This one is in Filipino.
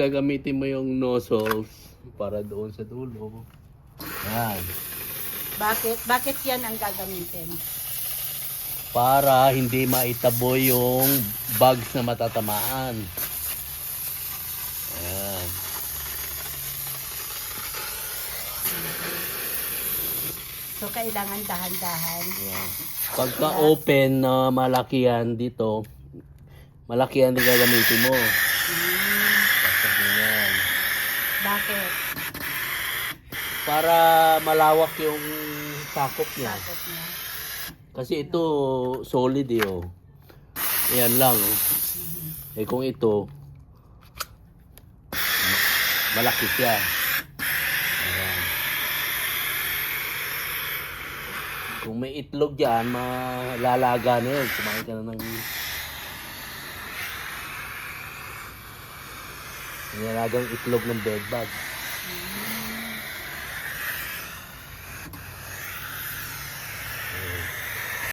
Gagamitin mo yung nozzles para doon sa dulo. Yan. Bakit yan ang gagamitin? Para hindi maitaboy yung bugs na matatamaan. Ayan. So, kailangan dahan-dahan. Ayan. Pagka open na malaki yan dito, malaki yan din gagamitin mo. Pasok mo yan. Bakit? Para malawak yung sakop niya. Bakit niya? Kasi ito solid eh oh. Ayan lang oh. Eh kung ito malaki siya. Ayan. Kung may itlog dyan, malalaga na yun. Kumain ka na ng nilalagang itlog ng bedbug.